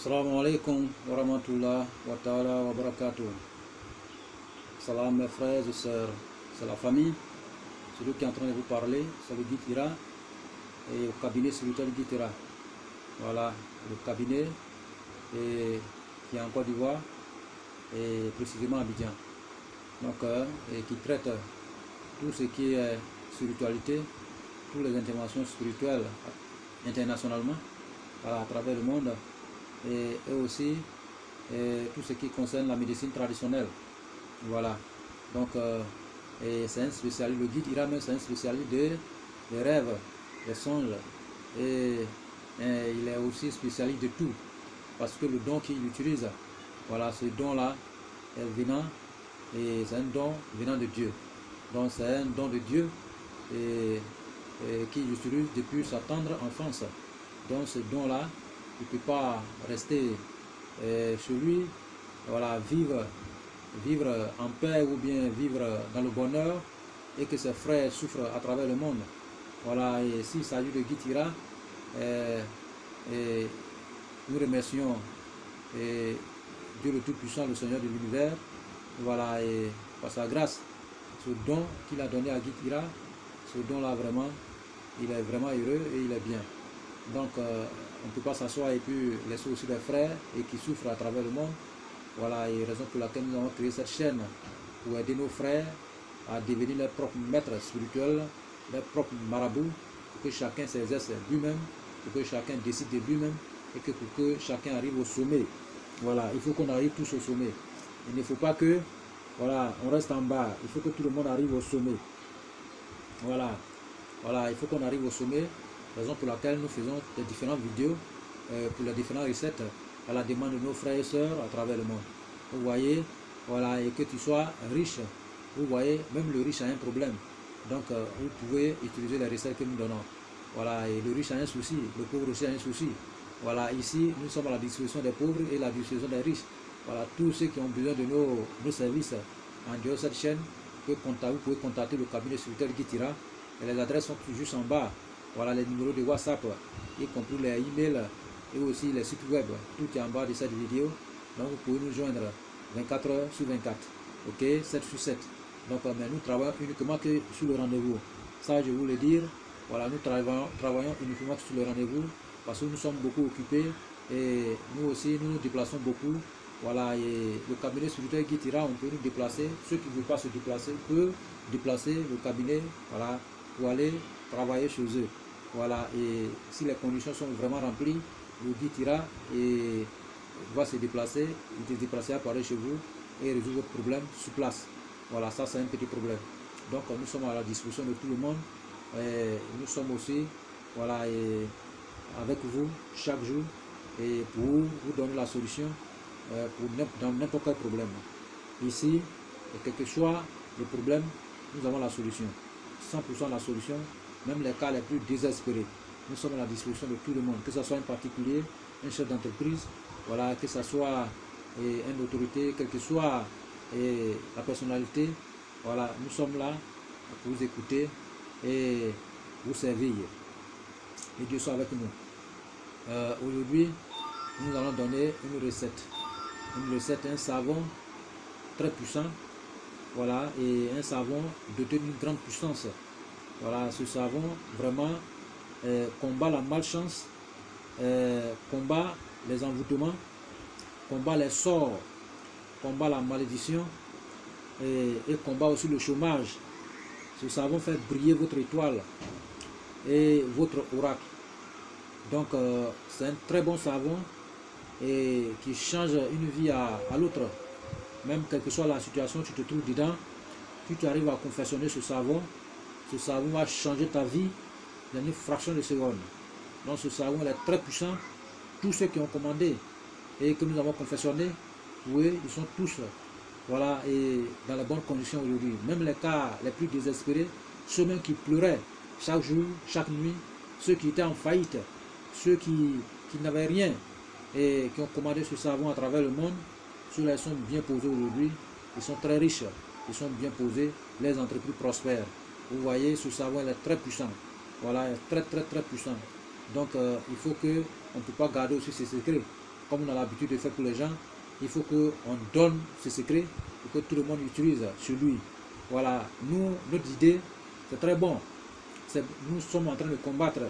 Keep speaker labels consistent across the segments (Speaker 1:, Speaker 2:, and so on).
Speaker 1: Assalamu alaikum wa rahmatullah wa ta'ala wa barakatuh. Salam mes frères et sœurs, c'est la famille. Celui qui est en train de vous parler, c'est le guide Ira et le cabinet spirituel guide Ira. Voilà, le cabinet qui est en Côte d'Ivoire et précisément à Abidjan. Donc, et qui traite tout ce qui est spiritualité, toutes les interventions spirituelles internationalement, voilà, à travers le monde. Et aussi tout ce qui concerne la médecine traditionnelle. Voilà. Donc c'est un spécialiste, le guide Ira, c'est un spécialiste des rêves, des songes. Et il est aussi spécialiste de tout. Parce que le don qu'il utilise, voilà, ce don-là est venant, et c'est un don venant de Dieu. Donc c'est un don de Dieu et qu'il utilise depuis sa tendre enfance. Donc ce don-là, il ne peut pas rester chez lui, voilà, vivre en paix ou bien vivre dans le bonheur et que ses frères souffrent à travers le monde. Voilà, et s'il s'agit de guide Ira, nous remercions Dieu le Tout-Puissant, le Seigneur de l'univers, voilà, et par sa grâce, ce don qu'il a donné à guide Ira, ce don-là vraiment, il est vraiment heureux et il est bien. Donc, on ne peut pas s'asseoir et puis laisser aussi des frères et qui souffrent à travers le monde. Voilà, et raison pour laquelle nous avons créé cette chaîne pour aider nos frères à devenir leurs propres maîtres spirituels, leurs propres marabouts, pour que chacun s'exerce lui-même, pour que chacun décide de lui-même et que pour que chacun arrive au sommet. Voilà, il faut qu'on arrive tous au sommet. Il ne faut pas que, voilà, on reste en bas. Il faut que tout le monde arrive au sommet. Voilà, voilà, il faut qu'on arrive au sommet. Raison pour laquelle nous faisons des différentes vidéos pour les différentes recettes à la demande de nos frères et sœurs à travers le monde. Vous voyez, voilà, et que tu sois riche, vous voyez, même le riche a un problème. Donc, vous pouvez utiliser les recettes que nous donnons. Voilà, et le riche a un souci, le pauvre aussi a un souci. Voilà, ici, nous sommes à la disposition des pauvres et la disposition des riches. Voilà, tous ceux qui ont besoin de nos services en dehors de cette chaîne, vous pouvez contacter le cabinet spirituel Guide Ira. Et les adresses sont juste en bas. Voilà les numéros de WhatsApp, y compris les emails et aussi les sites web. Tout est en bas de cette vidéo. Donc vous pouvez nous joindre 24 heures sur 24. Ok, 7 sur 7. Donc mais nous travaillons uniquement que sur le rendez-vous. Ça je voulais dire. Voilà, nous travaillons uniquement sur le rendez-vous parce que nous sommes beaucoup occupés et nous aussi nous nous déplaçons beaucoup. Voilà, et le cabinet spirituel Guide Ira, on peut nous déplacer. Ceux qui ne veulent pas se déplacer peuvent déplacer le cabinet, voilà, pour aller travailler chez eux. Voilà, et si les conditions sont vraiment remplies, le guide Ira et va se déplacer, il se déplacer à Paris chez vous et résoudre votre problème sur place. Voilà, ça c'est un petit problème. Donc nous sommes à la disposition de tout le monde. Et nous sommes aussi, voilà, et avec vous chaque jour et pour vous donner la solution dans n'importe quel problème. Ici, quel que soit le problème, nous avons la solution. 100% la solution. Même les cas les plus désespérés, nous sommes à la disposition de tout le monde, que ce soit un particulier, un chef d'entreprise, voilà, que ce soit une autorité, quelle que soit la personnalité, voilà, nous sommes là pour vous écouter et vous servir. Et Dieu soit avec nous. Aujourd'hui, nous allons donner une recette, un savon très puissant, voilà, et un savon doté d'une grande puissance. Voilà, ce savon vraiment combat la malchance, combat les envoûtements, combat les sorts, combat la malédiction et combat aussi le chômage. Ce savon fait briller votre étoile et votre oracle. Donc c'est un très bon savon et qui change une vie à l'autre. Même quelle que soit la situation tu te trouves dedans, si tu arrives à confectionner ce savon va changer ta vie dans une fraction de seconde. Donc ce savon est très puissant. Tous ceux qui ont commandé et que nous avons confectionné, oui, ils sont tous, voilà, et dans les bonnes conditions aujourd'hui. Même les cas les plus désespérés, ceux mêmes qui pleuraient chaque jour, chaque nuit, ceux qui étaient en faillite, ceux qui n'avaient rien et qui ont commandé ce savon à travers le monde, ceux-là sont bien posés aujourd'hui, ils sont très riches, ils sont bien posés, les entreprises prospèrent. Vous voyez, ce savon est très puissant. Voilà, très puissant. Donc il faut que on ne peut pas garder aussi ses secrets. comme on a l'habitude de faire pour les gens, il faut qu'on donne ce secret pour que tout le monde utilise sur lui. Voilà, nous, notre idée, c'est très bon. Nous sommes en train de combattre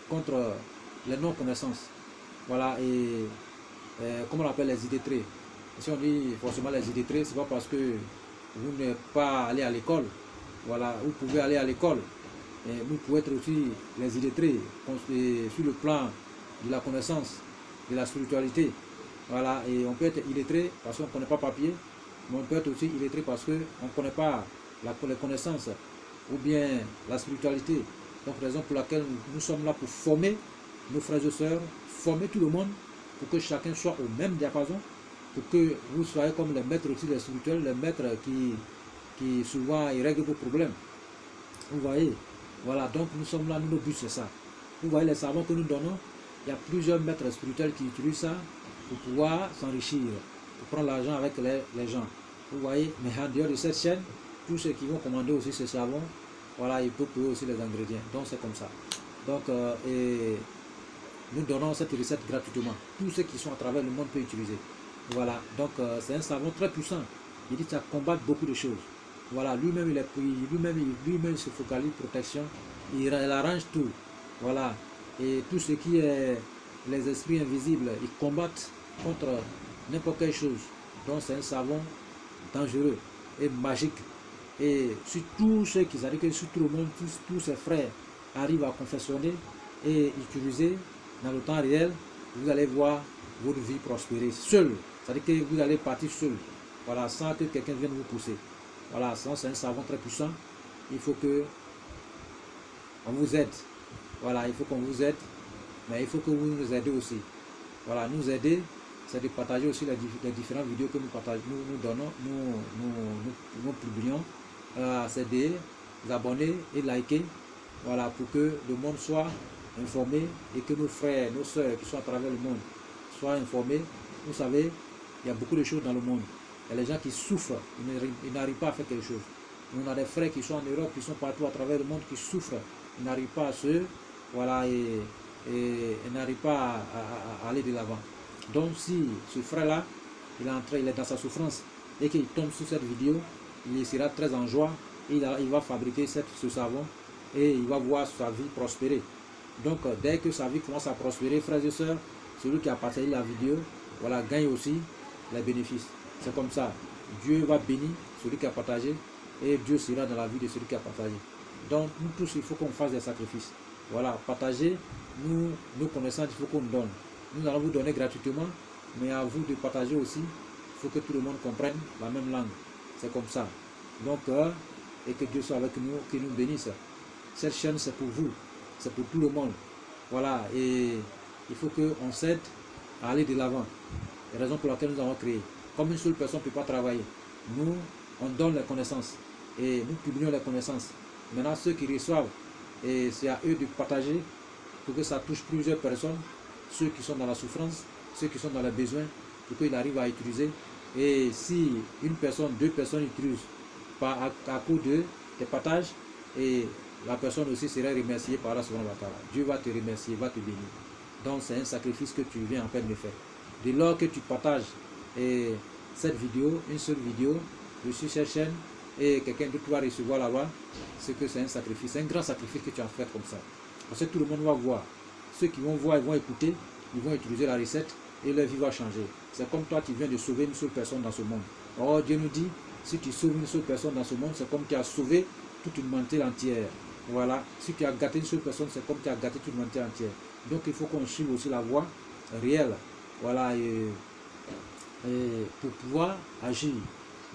Speaker 1: contre les non-connaissances. Voilà, et comment on appelle les illettrés. Si on dit forcément les illettrés, c'est pas parce que vous n'êtes pas allé à l'école. Voilà, vous pouvez aller à l'école. Vous pouvez être aussi les illettrés sur le plan de la connaissance, de la spiritualité. Voilà, et on peut être illettré parce qu'on ne connaît pas papier, mais on peut être aussi illettré parce qu'on ne connaît pas les connaissances ou bien la spiritualité. Donc, raison pour laquelle nous sommes là pour former nos frères et sœurs, former tout le monde pour que chacun soit au même diapason, pour que vous soyez comme les maîtres aussi des spirituels, les maîtres qui souvent ils règlent vos problèmes. Vous voyez, voilà, donc nous sommes là, notre but c'est ça. Vous voyez les savants que nous donnons, il y a plusieurs maîtres spirituels qui utilisent ça pour pouvoir s'enrichir, pour prendre l'argent avec les gens. Vous voyez, mais en dehors de cette chaîne, tous ceux qui vont commander aussi ce savon, voilà, ils peuvent payer aussi les ingrédients. Donc c'est comme ça. Donc, nous donnons cette recette gratuitement. Tous ceux qui sont à travers le monde peuvent utiliser. Voilà, donc c'est un savon très puissant. Il dit que ça combat beaucoup de choses. Voilà, lui-même lui-même se focalise protection. Il arrange tout. Voilà, et tout ce qui est les esprits invisibles, ils combattent contre n'importe quelle chose. Donc c'est un savon dangereux et magique. Et si tous ceux qui savent que si tout le monde, tous ses frères arrivent à confectionner et utiliser dans le temps réel, vous allez voir votre vie prospérer seul. C'est-à-dire que vous allez partir seul. Voilà, sans que quelqu'un vienne vous pousser. Voilà, c'est un savon très puissant. Il faut que on vous aide. Voilà, il faut qu'on vous aide, mais il faut que vous nous aidez aussi. Voilà, nous aider, c'est de partager aussi les différentes vidéos que nous partageons, nous donnons, nous publions. C'est de vous abonner et liker. Voilà, pour que le monde soit informé et que nos frères, nos soeurs qui sont à travers le monde soient informés. Vous savez, il y a beaucoup de choses dans le monde. Il y a les gens qui souffrent, ils n'arrivent pas à faire quelque chose. On a des frères qui sont en Europe, qui sont partout à travers le monde, qui souffrent. Ils n'arrivent pas à se... Voilà, et n'arrivent pas à aller de l'avant. Donc si ce frère-là, il est dans sa souffrance et qu'il tombe sur cette vidéo, il sera très en joie. Et il va fabriquer ce savon et il va voir sa vie prospérer. Donc dès que sa vie commence à prospérer, frères et sœurs, celui qui a partagé la vidéo, voilà, gagne aussi les bénéfices. C'est comme ça. Dieu va bénir celui qui a partagé et Dieu sera dans la vie de celui qui a partagé. Donc nous tous, il faut qu'on fasse des sacrifices. Voilà, partager nos connaissances, il faut qu'on donne. Nous allons vous donner gratuitement, mais à vous de partager aussi. Il faut que tout le monde comprenne la même langue. C'est comme ça. Donc, et que Dieu soit avec nous, qu'il nous bénisse. Cette chaîne, c'est pour vous. C'est pour tout le monde. Voilà, et il faut qu'on s'aide à aller de l'avant. C'est la raison pour laquelle nous avons créé. Comme une seule personne ne peut pas travailler, nous, on donne les connaissances. Et nous publions les connaissances. Maintenant, ceux qui reçoivent, et c'est à eux de partager pour que ça touche plusieurs personnes, ceux qui sont dans la souffrance, ceux qui sont dans les besoins, pour qu'ils arrivent à utiliser. Et si une personne, deux personnes utilisent à cause de tes partages, et la personne aussi sera remerciée par la Subhanahu wa Ta'ala. Dieu va te remercier, va te bénir. Donc c'est un sacrifice que tu viens en peine de faire. Dès lors que tu partages cette vidéo, une seule vidéo, sur cette chaîne, et quelqu'un d'autre va recevoir là-bas, c'est que c'est un sacrifice, un grand sacrifice que tu as fait comme ça. Parce que tout le monde va voir. Ceux qui vont voir, ils vont écouter, ils vont utiliser la recette et leur vie va changer. C'est comme toi, tu viens de sauver une seule personne dans ce monde. Or, Dieu nous dit, si tu sauves une seule personne dans ce monde, c'est comme tu as sauvé toute une humanité entière. Voilà. Si tu as gâté une seule personne, c'est comme tu as gâté toute une humanité entière. Donc, il faut qu'on suive aussi la voie réelle. Voilà. Et pour pouvoir agir.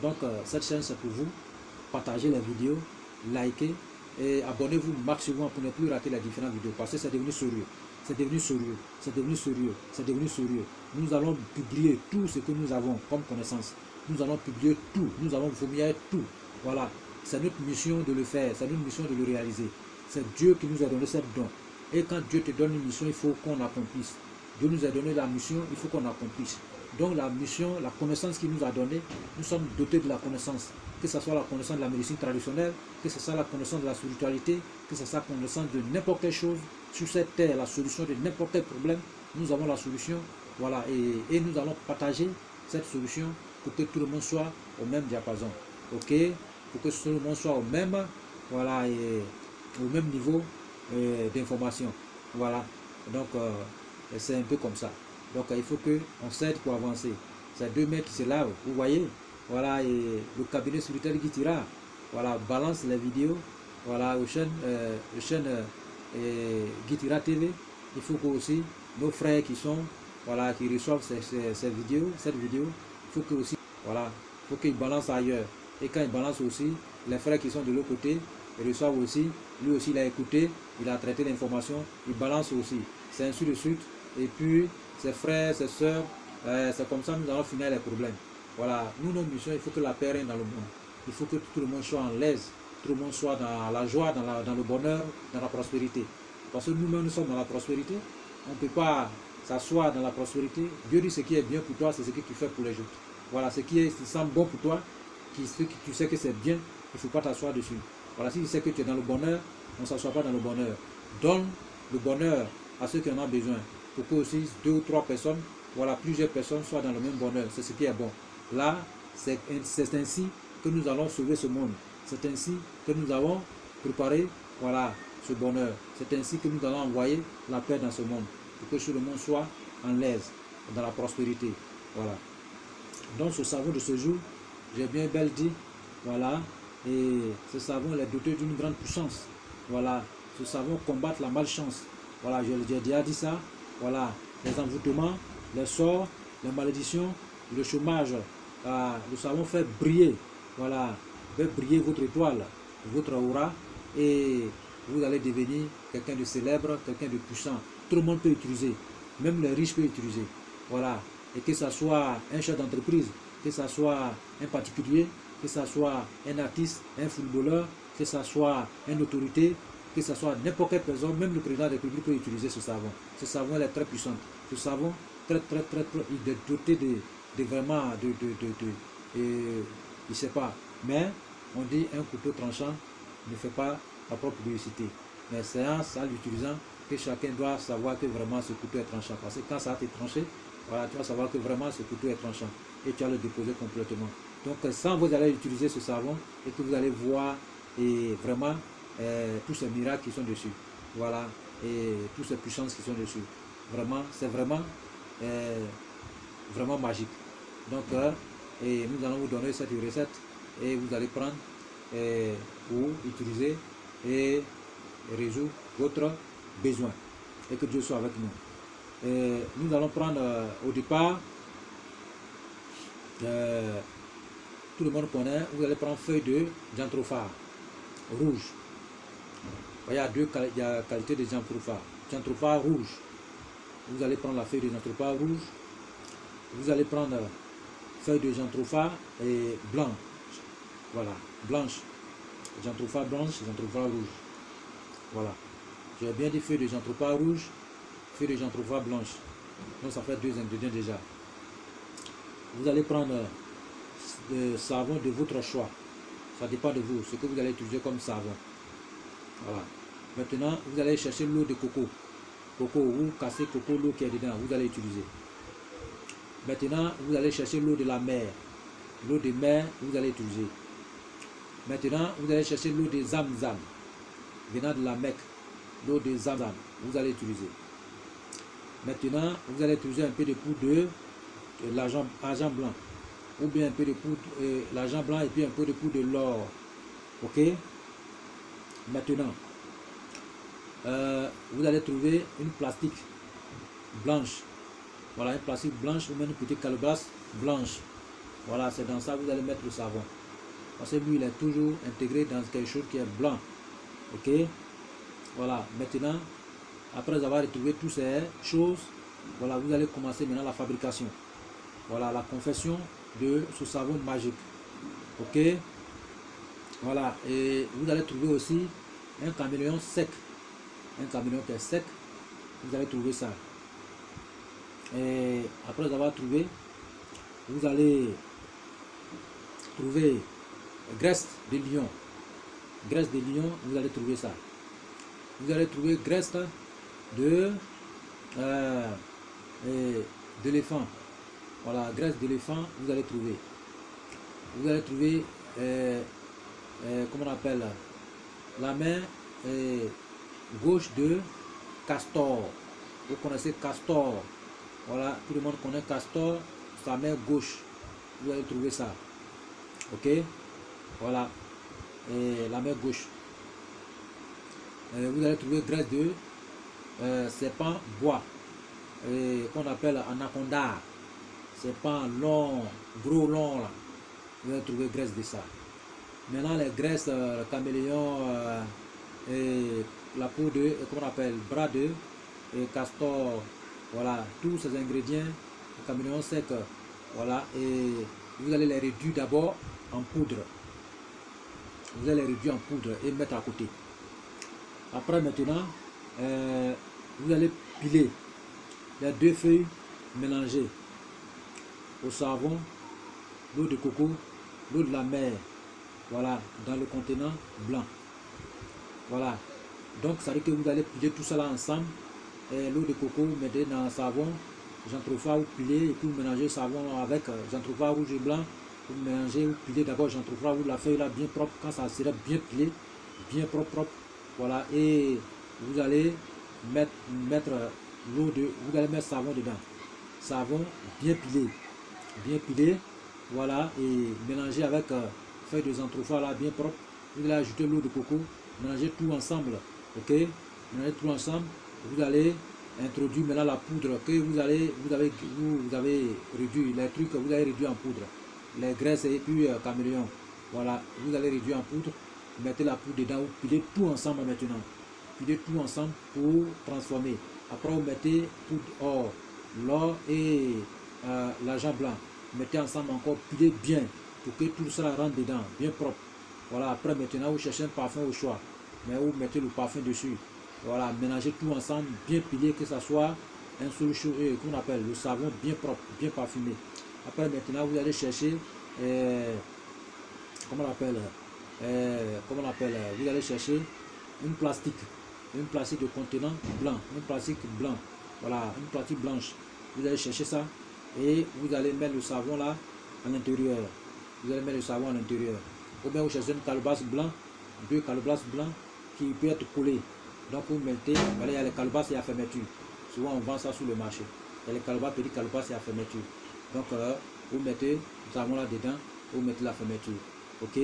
Speaker 1: Donc, cette chaîne, c'est pour vous. Partagez les vidéos, likez et abonnez-vous maximum pour ne plus rater les différentes vidéos. Parce que c'est devenu sérieux. C'est devenu sérieux. C'est devenu sérieux. C'est devenu sérieux. Nous allons publier tout ce que nous avons comme connaissance. Nous allons publier tout. Nous allons vomir tout. Voilà. C'est notre mission de le faire. C'est notre mission de le réaliser. C'est Dieu qui nous a donné cette don. Et quand Dieu te donne une mission, il faut qu'on accomplisse. Dieu nous a donné la mission, il faut qu'on accomplisse. Donc la mission, la connaissance qu'il nous a donnée, nous sommes dotés de la connaissance. Que ce soit la connaissance de la médecine traditionnelle, que ce soit la connaissance de la spiritualité, que ce soit la connaissance de n'importe quelle chose sur cette terre, la solution de n'importe quel problème, nous avons la solution Voilà, et nous allons partager cette solution pour que tout le monde soit au même diapason. Ok, pour que tout le monde soit au même, voilà, et au même niveau d'information. Voilà, donc c'est un peu comme ça. Donc il faut qu'on s'aide pour avancer. C'est deux mecs qui se lavent, vous voyez. Voilà, et le cabinet spirituel qui tira, voilà, balance les vidéos, voilà, aux chaînes Guitira TV. Il faut que aussi nos frères qui sont, voilà, qui reçoivent cette vidéo, il faut que aussi, voilà, faut qu'ils balancent ailleurs. Et quand ils balancent aussi, les frères qui sont de l'autre côté, ils reçoivent aussi, lui aussi il a écouté, il a traité l'information, il balance aussi. C'est ainsi de suite. Et puis, ses frères, ses soeurs, c'est comme ça que nous allons finir les problèmes. Voilà, nous, nos missions, il faut que la paix règne dans le monde. Il faut que tout le monde soit en l'aise, tout le monde soit dans la joie, dans le bonheur, dans la prospérité. Parce que nous-mêmes, nous sommes dans la prospérité. On ne peut pas s'asseoir dans la prospérité. Dieu dit ce qui est bien pour toi, c'est ce que tu fais pour les autres. Voilà, ce qui semble bon pour toi, tu sais que c'est bien, il ne faut pas t'asseoir dessus. Voilà, si tu sais que tu es dans le bonheur, on ne s'assoit pas dans le bonheur. Donne le bonheur à ceux qui en ont besoin. Pour que aussi 2 ou 3 personnes, voilà, plusieurs personnes soient dans le même bonheur. C'est ce qui est bon. Là, c'est ainsi que nous allons sauver ce monde. C'est ainsi que nous avons préparé, voilà, ce bonheur. C'est ainsi que nous allons envoyer la paix dans ce monde. Pour que tout le monde soit en l'aise, dans la prospérité. Voilà. Donc ce savon de ce jour, j'ai bien belle dit, voilà, et ce savon est doté d'une grande puissance. Voilà, ce savon combat la malchance. Voilà, j'ai déjà dit ça. Voilà, les envoûtements, les sorts, les malédictions, le chômage. Le savon fait briller, voilà, fait briller votre étoile, votre aura, et vous allez devenir quelqu'un de célèbre, quelqu'un de puissant. Tout le monde peut utiliser, même les riches peuvent utiliser. Voilà, et que ce soit un chef d'entreprise, que ce soit un particulier, que ce soit un artiste, un footballeur, que ce soit une autorité, que ce soit n'importe quelle personne, même le président de la République peut utiliser ce savon. Ce savon il est très puissant. Ce savon, il est doté de vraiment, je ne sais pas, mais on dit un couteau tranchant ne fait pas la propre publicité. Mais c'est en l'utilisant que chacun doit savoir que vraiment ce couteau est tranchant. Parce que quand ça a été tranché, voilà, tu vas savoir que vraiment ce couteau est tranchant et tu vas le déposer complètement. Donc sans vous allez utiliser ce savon et que vous allez voir et vraiment tous ces miracles qui sont dessus. Voilà, et toutes ces puissances qui sont dessus. Vraiment, c'est vraiment magique. Donc et nous allons vous donner cette recette et vous allez prendre pour utiliser et résoudre votre besoin. Et que Dieu soit avec nous. Nous allons prendre au départ, tout le monde connaît, vous allez prendre feuille de jantrophare rouge. Il y a deux qualités de jantrophare. Jantrophare rouge. Vous allez prendre la feuille de jantrophare rouge. Vous allez prendre feuille de jantrophare et blanc. Voilà, blanche. Jantrophare blanche, jantrophare rouge. Voilà. J'ai bien dit feuille de jantrophare rouge, feuille de jantrophare blanche. Donc ça fait 2 ingrédients déjà. Vous allez prendre le savon de votre choix. Ça dépend de vous, ce que vous allez utiliser comme savon. Voilà. Maintenant, vous allez chercher l'eau de coco. Coco, ou casser coco, l'eau qui est dedans, vous allez utiliser. Maintenant, vous allez chercher l'eau de la mer. L'eau de mer, vous allez utiliser. Maintenant, vous allez chercher l'eau de Zamzam, venant de la Mecque. L'eau de Zamzam, vous allez utiliser. Maintenant, vous allez utiliser un peu de poudre de l'argent blanc. Ou bien un peu de poudre, l'argent blanc et puis un peu de poudre de l'or. Ok? Maintenant, vous allez trouver une plastique blanche. Voilà, une plastique blanche ou même une petite calebasse blanche. Voilà, c'est dans ça que vous allez mettre le savon. Parce que lui, il est toujours intégré dans quelque chose qui est blanc. Ok? Voilà, maintenant, après avoir retrouvé toutes ces choses, voilà, vous allez commencer maintenant la fabrication. Voilà, la confection de ce savon magique. Ok? Voilà, et vous allez trouver aussi un caméléon sec. Un caméléon qui est sec, vous allez trouver ça. Et après avoir trouvé, vous allez trouver graisse de lion. Graisse de lion, vous allez trouver ça. Vous allez trouver graisse de d'éléphant. Voilà, graisse d'éléphant, vous allez trouver. Vous allez trouver, comment on appelle, la main gauche de castor. Vous connaissez castor. Voilà, tout le monde connaît castor, sa main gauche. Vous allez trouver ça. Ok, voilà, et la main gauche. Vous allez trouver graisse de serpent bois, qu'on appelle anaconda. Serpent long, gros long là. Vous allez trouver graisse de ça. Maintenant les graisses caméléon et la peau de, comment on appelle, bras de castor. Voilà, tous ces ingrédients, le caméléon sec. Voilà, et vous allez les réduire d'abord en poudre. Vous allez les réduire en poudre et mettre à côté. Après maintenant, vous allez piler les 2 feuilles mélangées au savon, l'eau de coco, l'eau de la mer. Voilà, dans le contenant blanc. Voilà, donc ça veut dire que vous allez piler tout ça là ensemble. L'eau de coco, vous mettez dans le savon, j'entrefoie, vous pilez et puis vous mélangez le savon avec j'entrefoie rouge et blanc. Vous mélangez, vous pilez d'abord, j'entrefoie, vous la feuille là bien propre. Quand ça sera bien pilé, bien propre. Voilà, et vous allez mettre l'eau de, vous allez mettre savon dedans. Savon bien pilé, voilà, et mélanger avec feuille de j'entrefoie là bien propre. Vous allez ajouter l'eau de coco, mélanger tout ensemble, ok, mélanger tout ensemble. Vous allez introduire maintenant la poudre que vous avez réduit, les trucs que vous avez réduit en poudre, les graisses et puis caméléon. Voilà, vous allez réduire en poudre, mettez la poudre dedans, vous pilez tout ensemble maintenant. Pilez tout ensemble pour transformer. Après vous mettez poudre or, l'or et l'argent blanc. Mettez ensemble encore, pilez bien pour que tout ça rentre dedans, bien propre. Voilà, après maintenant vous cherchez un parfum au choix, mais vous mettez le parfum dessus. Voilà, mélangez tout ensemble, bien pilé, que ça soit un seul chaud, qu'on appelle le savon bien propre, bien parfumé. Après maintenant vous allez chercher, comment on appelle, vous allez chercher une plastique de contenant blanc, une plastique blanc, voilà, une plastique blanche. Vous allez chercher ça et vous allez mettre le savon là à l'intérieur. Vous allez mettre le savon à l'intérieur. Ou bien vous cherchez une calebasse blanc, 2 calebasses blancs qui peut être collées. Donc vous mettez, voilà, il y a les calebasses et à fermeture. Souvent on vend ça sur le marché. Il y a les calebasses, petites calebasses et à fermeture. Donc vous mettez le savon là dedans, vous mettez la fermeture. Ok.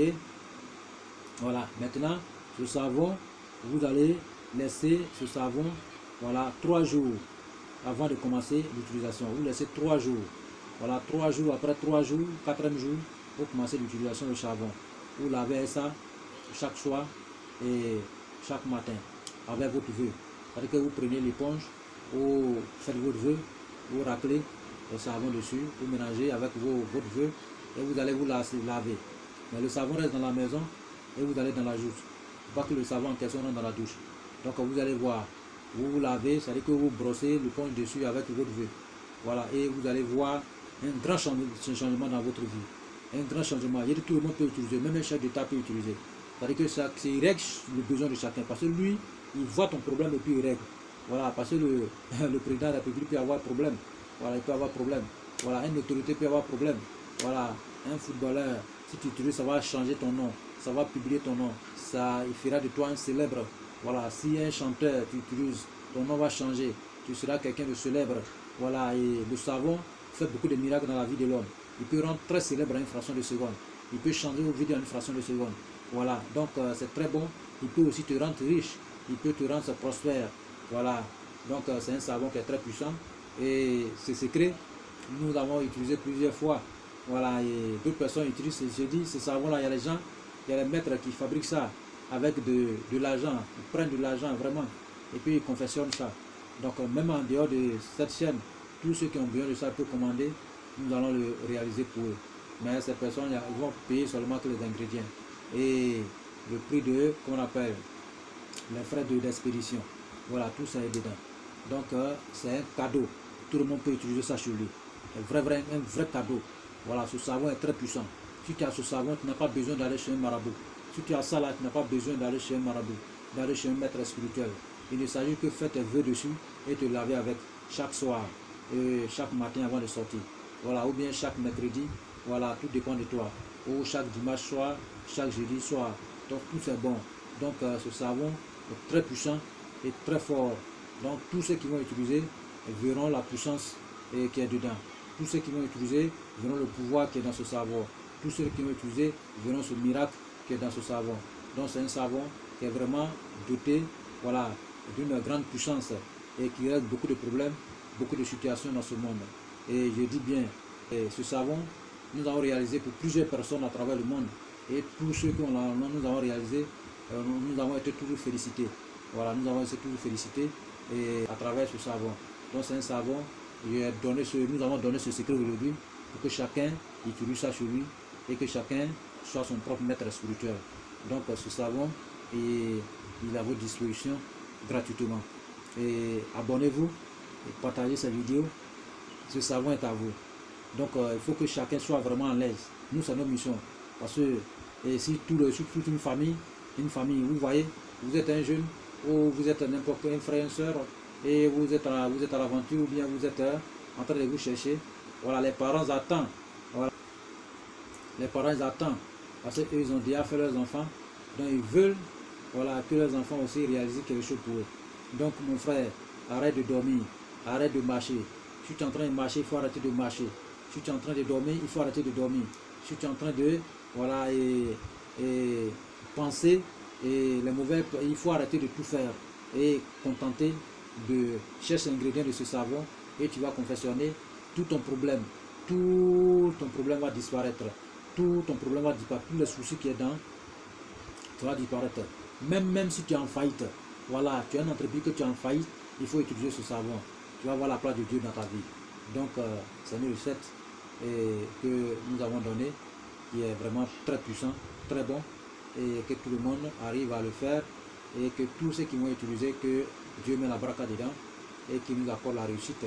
Speaker 1: Voilà. Maintenant, ce savon, vous allez laisser ce savon, voilà, 3 jours avant de commencer l'utilisation. Vous laissez 3 jours. Voilà, 3 jours, après 3 jours, 4e jour, vous commencez l'utilisation du savon. Vous lavez ça chaque soir et chaque matin avec votre vœu. C'est-à-dire que vous prenez l'éponge, vous faites votre vœu, vous raclez le savon dessus, vous mélangez avec votre vœu et vous allez vous laver. Mais le savon reste dans la maison et vous allez dans la douche. Pas que le savon en question rentre dans la douche. Donc vous allez voir, vous lavez, c'est-à-dire que vous brossez l'éponge dessus avec votre vœu. Voilà, et vous allez voir un grand changement dans votre vie. Un grand changement. Et tout le monde peut utiliser, même un chef d'État peut utiliser. C'est-à-dire que c'est règle le besoin de chacun. Parce que lui, il voit ton problème et puis il règle. Voilà, parce que le président de la République peut avoir problème. Voilà, il peut avoir problème. Voilà, une autorité peut avoir problème. Voilà, un footballeur, si tu utilises, ça va changer ton nom. Ça va publier ton nom. Ça, il fera de toi un célèbre. Voilà, si un chanteur, tu utilises, ton nom va changer. Tu seras quelqu'un de célèbre. Voilà, et le savon fait beaucoup de miracles dans la vie de l'homme. Il peut rendre très célèbre en une fraction de seconde. Il peut changer vos vies en une fraction de seconde. Voilà, donc c'est très bon. Il peut aussi te rendre riche. Il peut te rendre prospère. Voilà, donc c'est un savon qui est très puissant. Et c'est secret. Nous l'avons utilisé plusieurs fois. Voilà, et d'autres personnes utilisent. Je dis, ce savon-là, il y a les gens, il y a les maîtres qui fabriquent ça avec de l'argent. Ils prennent de l'argent vraiment. Et puis ils confectionnent ça. Donc même en dehors de cette chaîne, tous ceux qui ont besoin de ça peuvent commander. Nous allons le réaliser pour eux. Mais ces personnes, ils vont payer seulement que les ingrédients. Et le prix de, qu'on appelle, les frais d'expédition. Voilà, tout ça est dedans. Donc c'est un cadeau. Tout le monde peut utiliser ça chez lui. Un vrai cadeau. Voilà, ce savon est très puissant. Si tu as ce savon, tu n'as pas besoin d'aller chez un marabout. Si tu as ça là, tu n'as pas besoin d'aller chez un marabout, d'aller chez un maître spirituel. Il ne s'agit que faire tes vœux dessus et te laver avec chaque soir. chaque matin avant de sortir. Voilà, ou bien chaque mercredi, voilà, tout dépend de toi. Ou chaque dimanche soir, chaque jeudi soir. Donc tout c'est bon. Donc ce savon est très puissant et très fort. Donc tous ceux qui vont utiliser verront la puissance qui est dedans. Tous ceux qui vont utiliser verront le pouvoir qui est dans ce savon. Tous ceux qui vont utiliser verront ce miracle qui est dans ce savon. Donc c'est un savon qui est vraiment doté, voilà, d'une grande puissance et qui règle beaucoup de problèmes, beaucoup de situations dans ce monde. Et je dis bien, ce savon, nous avons réalisé pour plusieurs personnes à travers le monde. Et tous ceux que nous avons réalisé, nous avons été toujours félicités. Voilà, nous avons été toujours félicités et à travers ce savon. Donc c'est un savon, nous avons donné ce secret aujourd'hui pour que chacun utilise ça sur lui et que chacun soit son propre maître spirituel. Donc ce savon, il est à votre disposition gratuitement. Et abonnez-vous et partagez cette vidéo. Ce savon est à vous. Donc il faut que chacun soit vraiment à l'aise. Nous, c'est notre mission. Parce que si toute une famille, vous voyez, vous êtes un jeune, ou vous êtes n'importe quel frère, une soeur, et vous êtes à l'aventure, ou bien vous êtes en train de vous chercher. Voilà, les parents attendent. Voilà. Les parents attendent. Parce qu'eux, ils ont déjà fait leurs enfants. Donc ils veulent, voilà, que leurs enfants aussi réalisent quelque chose pour eux. Donc mon frère, arrête de dormir, arrête de marcher. Si tu es en train de marcher, il faut arrêter de marcher. Si tu es en train de dormir, il faut arrêter de dormir. Si tu es en train de, voilà, penser, il faut arrêter de tout faire et contenter de chercher l'ingrédient de ce savon et tu vas confectionner tout ton problème va disparaître. Tout ton problème va disparaître. Tous les soucis qui est dans, tu vas disparaître. Même si tu es en faillite, voilà, tu as une entreprise que tu es en faillite, il faut utiliser ce savon. Tu vas voir la place de Dieu dans ta vie. Donc, c'est une recette que nous avons donnée, qui est vraiment très puissant, très bon, et que tout le monde arrive à le faire, et que tous ceux qui vont utiliser, que Dieu met la braca dedans, et qui nous accorde la réussite,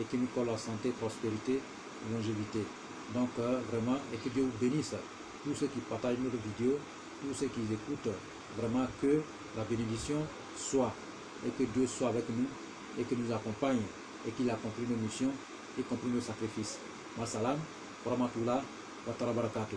Speaker 1: et qui nous accorde la santé, prospérité, longévité. Donc, vraiment, et que Dieu vous bénisse, tous ceux qui partagent notre vidéo, tous ceux qui écoutent, vraiment que la bénédiction soit, et que Dieu soit avec nous, et que nous accompagne, et qu'il accomplit nos missions, y compris nos sacrifices. Wassalam, wa rahmatullah, wa barakatuh.